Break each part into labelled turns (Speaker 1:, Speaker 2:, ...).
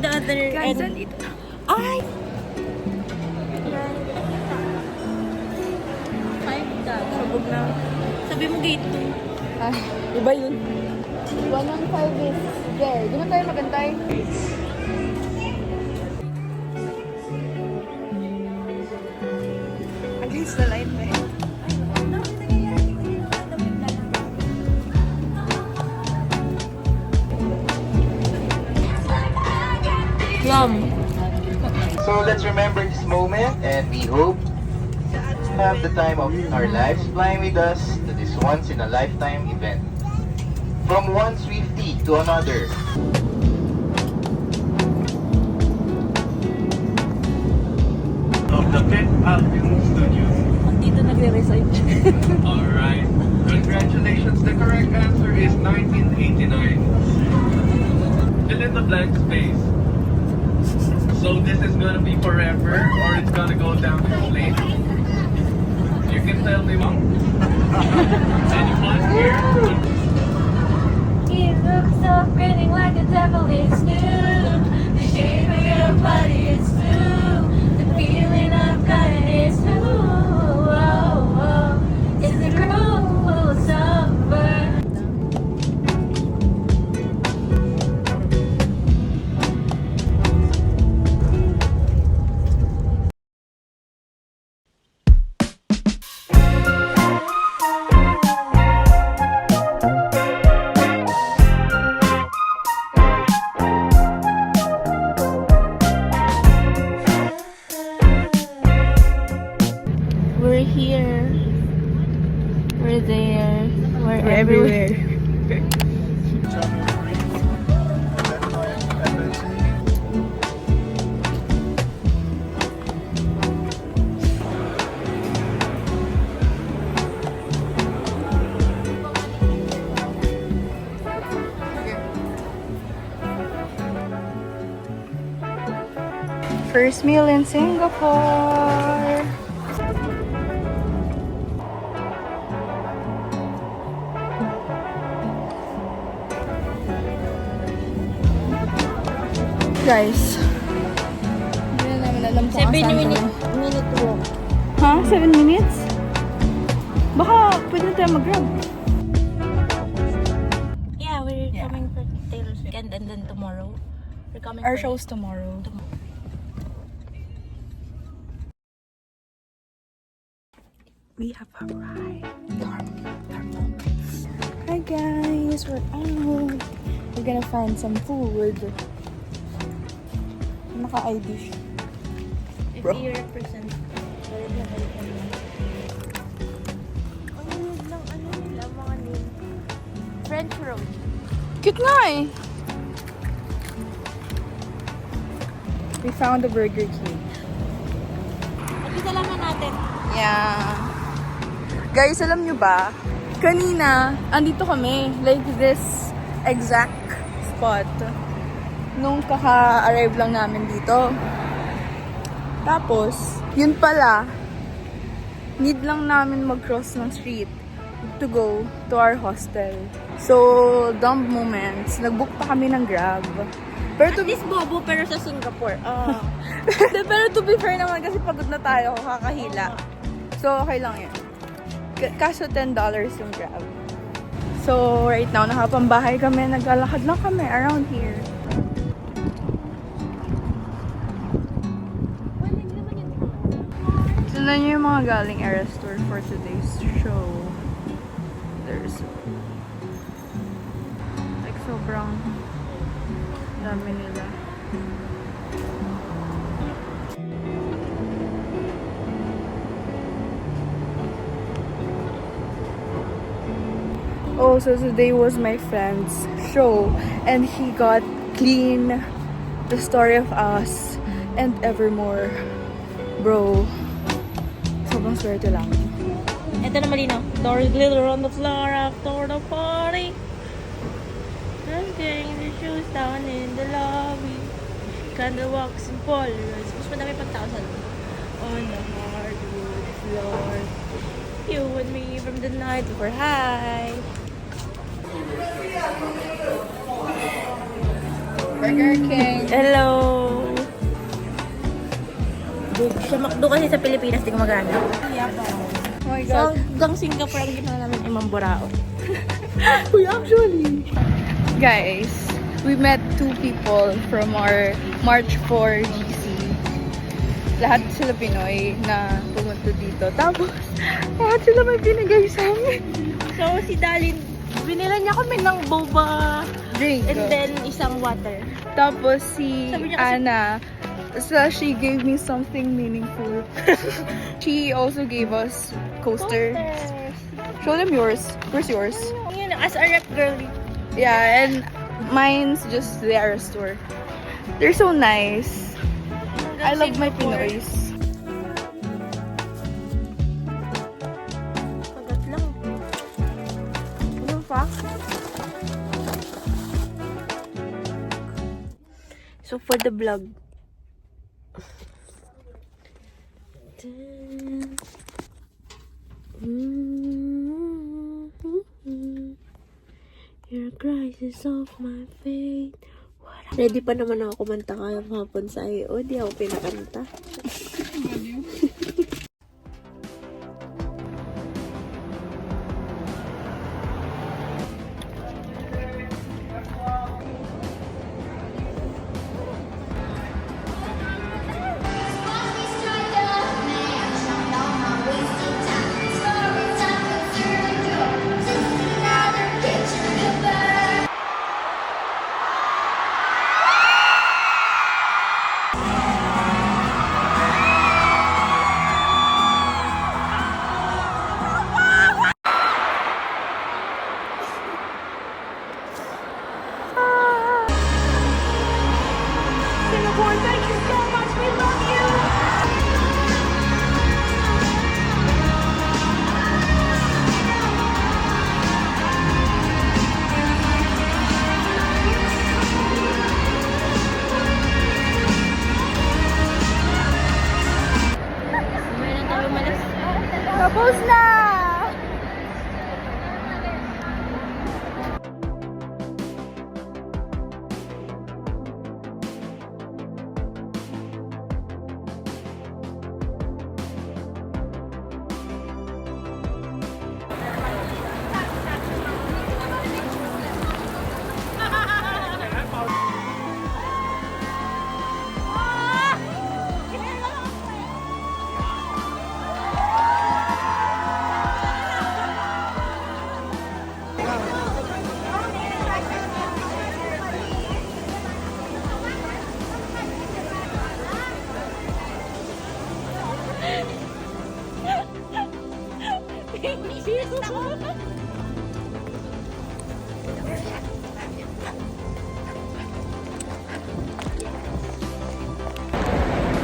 Speaker 1: the other
Speaker 2: Guys,
Speaker 1: end.
Speaker 2: dito.
Speaker 1: Ay! Five ka.
Speaker 2: Sabog na.
Speaker 1: Sabi mo gate 2.
Speaker 2: Ay, iba yun. 115 is there. Di ba tayo magantay? Against the light ba eh?
Speaker 1: Yum.
Speaker 3: So let's remember this moment and we hope to have the time of our lives flying with us to this once in a lifetime event. From one Swiftie to another.
Speaker 4: Of the Fifth Avenue Studios.
Speaker 1: Dito nagre-research.
Speaker 4: Alright. Congratulations. The correct answer is 1989. Fill in the blank space. So this is gonna be forever or it's gonna go down in flames? You can tell me, Mom. Anyone here?
Speaker 5: You look so pretty like the devil is new. The shape of your body is blue. The feeling I've got is new. Oh, oh. It's the cruel summer.
Speaker 1: We're here. We're there. We're
Speaker 2: Everywhere. First meal in Singapore. Guys, hindi na namin alam kung
Speaker 1: 7
Speaker 2: asan
Speaker 1: minute
Speaker 2: kami.
Speaker 1: walk.
Speaker 2: Ha? 7 minutes? Baka pwede na tayo mag-grab.
Speaker 1: Yeah, we're coming for Taylor's weekend and then tomorrow. We're coming
Speaker 2: Our
Speaker 1: for
Speaker 2: show's tomorrow. We have arrived. Hi guys, we're out. We're gonna find some food. Naka-ID siya.
Speaker 1: If
Speaker 2: Bro.
Speaker 1: you represent ano nila, mga name. French road.
Speaker 2: Cute nga eh. We found the Burger King.
Speaker 1: Pagkisalaman natin.
Speaker 2: Yeah. Guys, alam nyo ba? Kanina, andito kami. Like this exact spot. Nung kaka-arrive lang namin dito. Tapos, yun pala, need lang namin mag-cross ng street to go to our hostel. So, dumb moments. Nag-book pa kami ng Grab. Pero
Speaker 1: At least bobo pero sa Singapore. Oh.
Speaker 2: pero to be fair naman kasi pagod na tayo, kakahila. So, okay lang yun. Kaso $10 yung Grab. So, right now, nakapambahay kami. Naglalakad lang kami around here. Tignan niyo yung mga galing Era Store for today's show. There's like sobrang dami nila. Oh, so today was my friend's show and he got Clean, The Story of Us, and Evermore. Bro, sobrang swerte lang.
Speaker 1: Ito na malinaw. Doors glitter on the floor after the party. I'm getting the shoes down in the lobby. Candle walks in Polaroids. Mas madami pang tao sa loob. On the hardwood floor. You and me from the night before high.
Speaker 2: Burger King.
Speaker 1: Hello! Sa McDo kasi sa Pilipinas, di gumagana.
Speaker 2: Oh my
Speaker 1: So,
Speaker 2: God.
Speaker 1: hanggang Singapore ang ginawa namin ay Mamburao.
Speaker 2: We actually. Guys, we met 2 people from our March 4 GC. Lahat sila Pinoy na pumunta dito. Tapos, lahat sila may binigay sa amin.
Speaker 1: So, si Dalin, binila niya kami ng boba
Speaker 2: Drink.
Speaker 1: and then isang water.
Speaker 2: Tapos si
Speaker 1: Sabi niya kasi-
Speaker 2: Anna, so she gave me something meaningful. She also gave us coaster. Show them yours. Where's yours?
Speaker 1: Yun, as a rep girl.
Speaker 2: Yeah, and mine's just the Ara store. They're so nice. I love my Pinoys.
Speaker 1: Pagat lang. Ano pa? So, for the vlog. Your crisis of my fate. Ready pa naman ako kumanta kayong hapon sa iyo. Di ako pinakanta.
Speaker 2: Tapos na!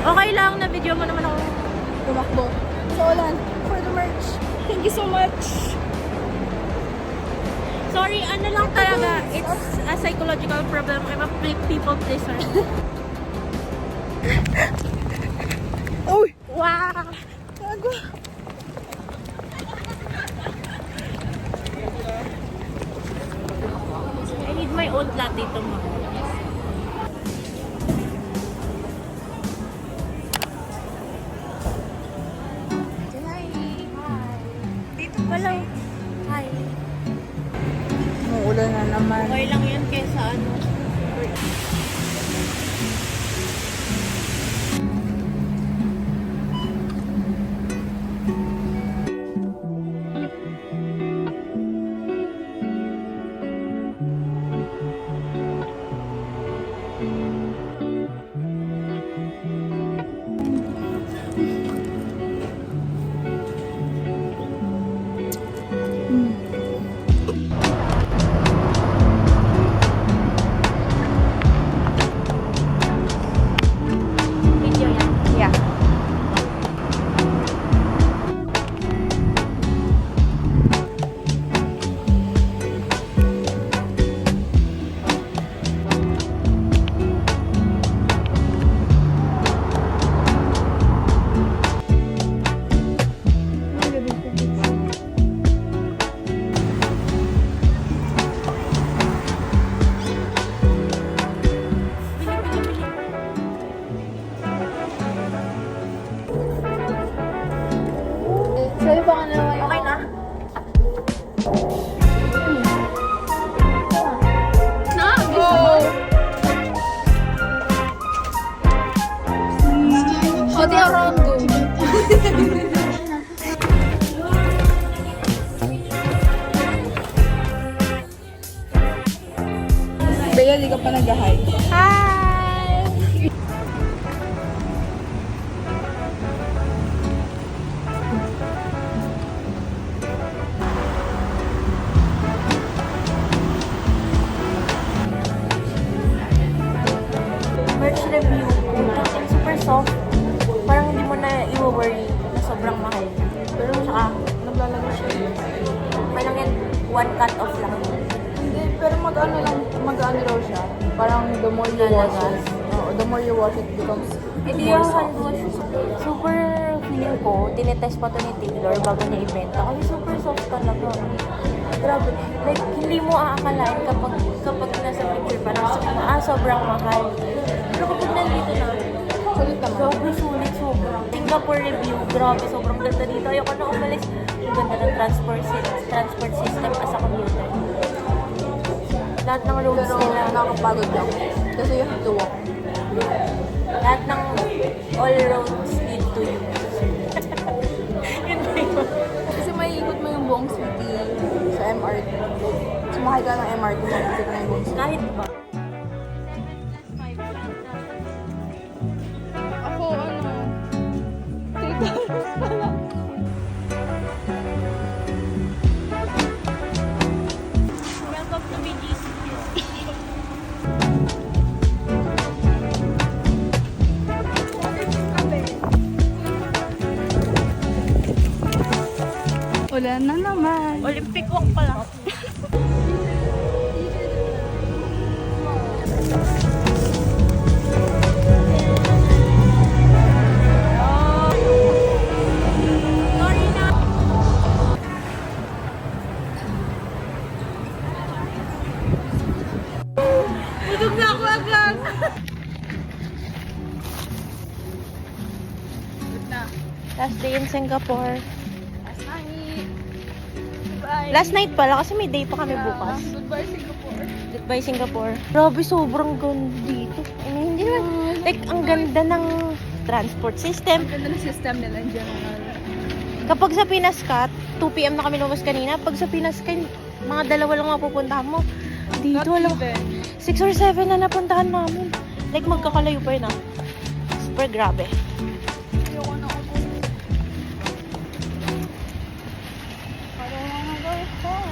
Speaker 1: Okay lang, na video mo naman ako.
Speaker 2: Tumakbo. So, Olan, for the merch. Thank you so much.
Speaker 1: Sorry, ano lang talaga. It's a psychological problem. I'm a people pleaser.
Speaker 2: Uy!
Speaker 1: Wow!
Speaker 2: Gago.
Speaker 1: I need my own latte tomorrow. Hello. Hi.
Speaker 2: Umuulan na naman.
Speaker 1: Okay lang yun kesa ano.
Speaker 2: Bea, di ka pa nag-hi.
Speaker 1: Hi! Merch review. Yung super soft. Parang hindi mo na i-worry na sobrang mahal. Pero tsaka, naglalago siya. Parang yan, one cut off lang.
Speaker 2: Hindi, pero mag-ano raw siya. Parang the more you wash it, the more you wash it becomes
Speaker 1: Hindi
Speaker 2: more
Speaker 1: yung
Speaker 2: soft.
Speaker 1: hand wash. Super feeling ko, tinetest pa to ni Taylor bago niya ibenta. Kasi super soft talaga. Grabe. Like, hindi mo aakalain kapag nasa picture, parang sobrang mahal. Pero kapag nandito na,
Speaker 2: Sulit naman.
Speaker 1: grabe, sulit, sobrang. Singapore review, grabe, sobrang ganda dito. Ayoko na umalis. Ang ganda ng transport system as a commuter. Lahat ng roads
Speaker 2: Pero
Speaker 1: nila.
Speaker 2: nakakapagod lang. Kasi you have to walk.
Speaker 1: Lahat ng all roads lead to you. Yun ba yun?
Speaker 2: Kasi maiikot mo yung buong city sa MRT. Sumakay ka ng MRT, makikita ka na yung buong city.
Speaker 1: Kahit ba?
Speaker 2: Ako, $3 pala.
Speaker 1: Welcome to BGC.
Speaker 2: Wala na naman.
Speaker 1: Olympic walk pala. Budog na ako agad. Last day in Singapore. Last night pala kasi may day pa kami bukas.
Speaker 2: Goodbye, Singapore.
Speaker 1: Goodbye Singapore. Grabe, sobrang ganda dito. I mean, hindi naman, like, ang ganda ng transport system.
Speaker 2: Ganda ng system nila in general.
Speaker 1: Kapag sa Pinas ka, 2 p.m. na kami lumabas kanina. Pag sa Pinas ka, mga dalawa lang mapupuntahan mo. Dito, alam, 6 or 7 na napuntahan namin. Like, magkakalayo pa yun, ah. Super grabe.
Speaker 2: Ayoko na ako. Parang go home.